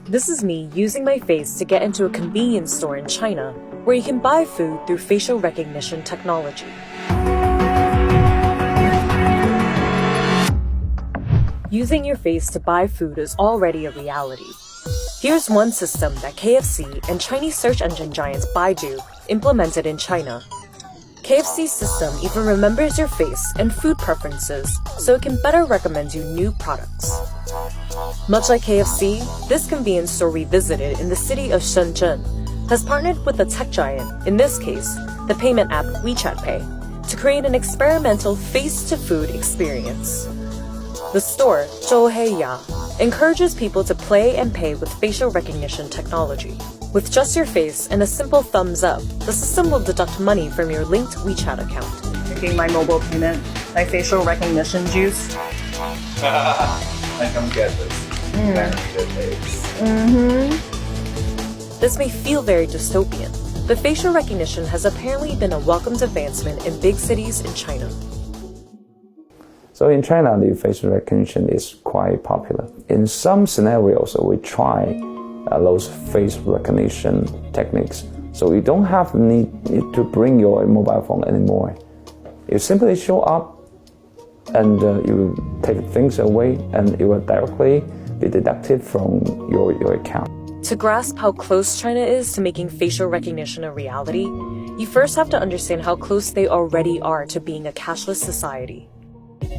This is me using my face to get into a convenience store in China, where you can buy food through facial recognition technology. Using your face to buy food is already a reality. Here's one system that KFC and Chinese search engine giants Baidu implemented in China. KFC's system even remembers your face and food preferences so it can better recommend you new products. Much like KFC, this convenience store we visited in the city of Shenzhen has partnered with a tech giant, in this case, the payment app WeChat Pay, to create an experimental face-to-food experience. The store, Zhouheya, encourages people to play and pay with facial recognition technology. With just your face and a simple thumbs up, the system will deduct money from your linked WeChat account. Taking my mobile payment, my facial recognition juice. I come get this. Very good face. This may feel very dystopian, but facial recognition has apparently been a welcomed advancement in big cities in China. So in China, the facial recognition is quite popular. In some scenarios, we try those face recognition techniques. So you don't have need to bring your mobile phone anymore. You simply show up and you take things away and it will directly be deducted from your account. To grasp how close China is to making facial recognition a reality, you first have to understand how close they already are to being a cashless society.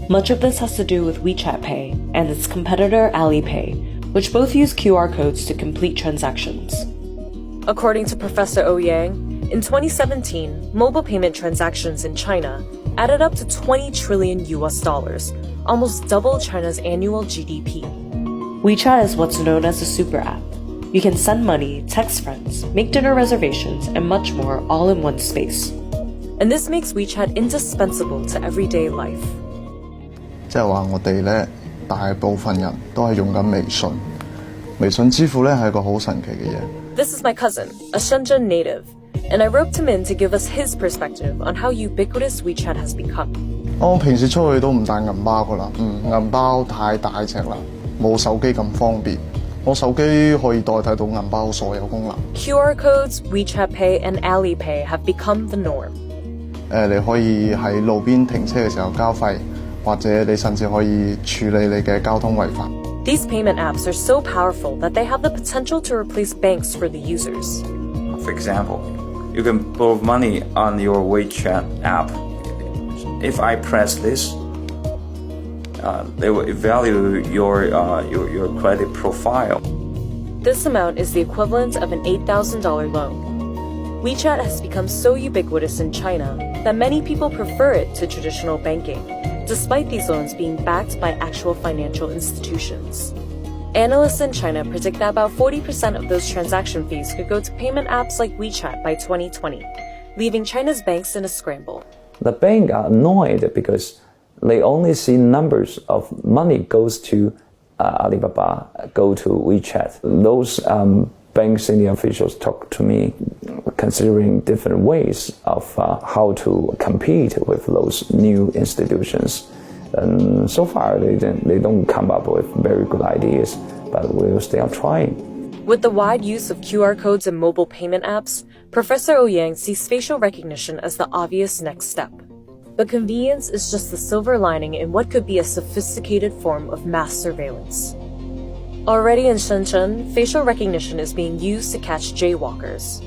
Much of this has to do with WeChat Pay and its competitor Alipay, which both use QR codes to complete transactions. According to Professor Ouyang, in 2017, mobile payment transactions in China added up to $20 trillion, almost double China's annual GDP. WeChat is what's known as a super app. You can send money, text friends, make dinner reservations, and much more all in one space. And this makes WeChat indispensable to everyday life. 即係話我哋咧，大部分人都係用緊微信。微信支付咧係個好神奇嘅嘢。This is my cousin, a Shenzhen native, and I roped him in to give us his perspective on how ubiquitous WeChat has become. 我平時出去都唔帶銀包噶啦，銀包太大隻啦，冇手機咁方便。我手機可以代替到銀包所有功能。QR codes, WeChat Pay, and Alipay have become the norm. 你可以喺路邊停車嘅時候交費。 或者你甚至可以處理你嘅交通違法。These payment apps are so powerful that they have the potential to replace banks for the users. For example, you can borrow money on your WeChat app. If I press this, they will evaluate your credit profile. This amount is the equivalent of an $8,000 loan. WeChat has become so ubiquitous in China that many people prefer it to traditional banking, despite these loans being backed by actual financial institutions. Analysts in China predict that about 40% of those transaction fees could go to payment apps like WeChat by 2020, leaving China's banks in a scramble. The bank are annoyed because they only see numbers of money goes to Alibaba, go to WeChat. Those bank senior officials talk to me considering different ways of how to compete with those new institutions. And so far, they don't come up with very good ideas, but we'll still trying. With the wide use of QR codes and mobile payment apps, Professor Ouyang sees facial recognition as the obvious next step. But convenience is just the silver lining in what could be a sophisticated form of mass surveillance. Already in Shenzhen, facial recognition is being used to catch jaywalkers.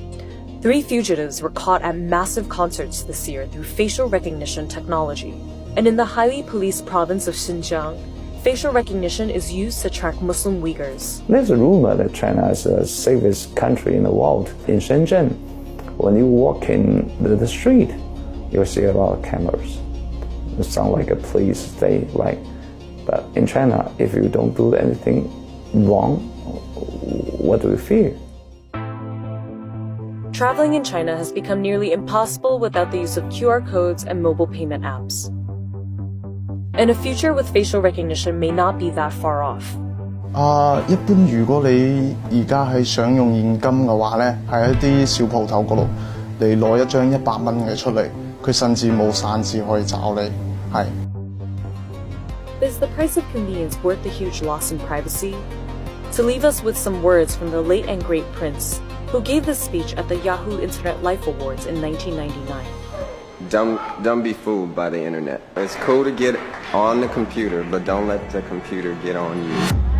3 fugitives were caught at massive concerts this year through facial recognition technology. And in the highly policed province of Xinjiang, facial recognition is used to track Muslim Uyghurs. There's a rumor that China is the safest country in the world. In Shenzhen, when you walk in the street, you'll see a lot of cameras. It sounds like a police state, right? But in China, if you don't do anything wrong, what do you fear? Traveling in China has become nearly impossible without the use of QR codes and mobile payment apps. And a future with facial recognition may not be that far off. 一般如果你而家係想用現金嘅話咧，喺一啲小鋪頭嗰度，你攞一張100蚊嘅出嚟，佢甚至冇散紙可以找你，係。Is the price of convenience worth the huge loss in privacy? to leave us with some words from the late and great Prince, who gave this speech at the Yahoo Internet Life Awards in 1999. Don't be fooled by the internet. It's cool to get on the computer, but don't let the computer get on you.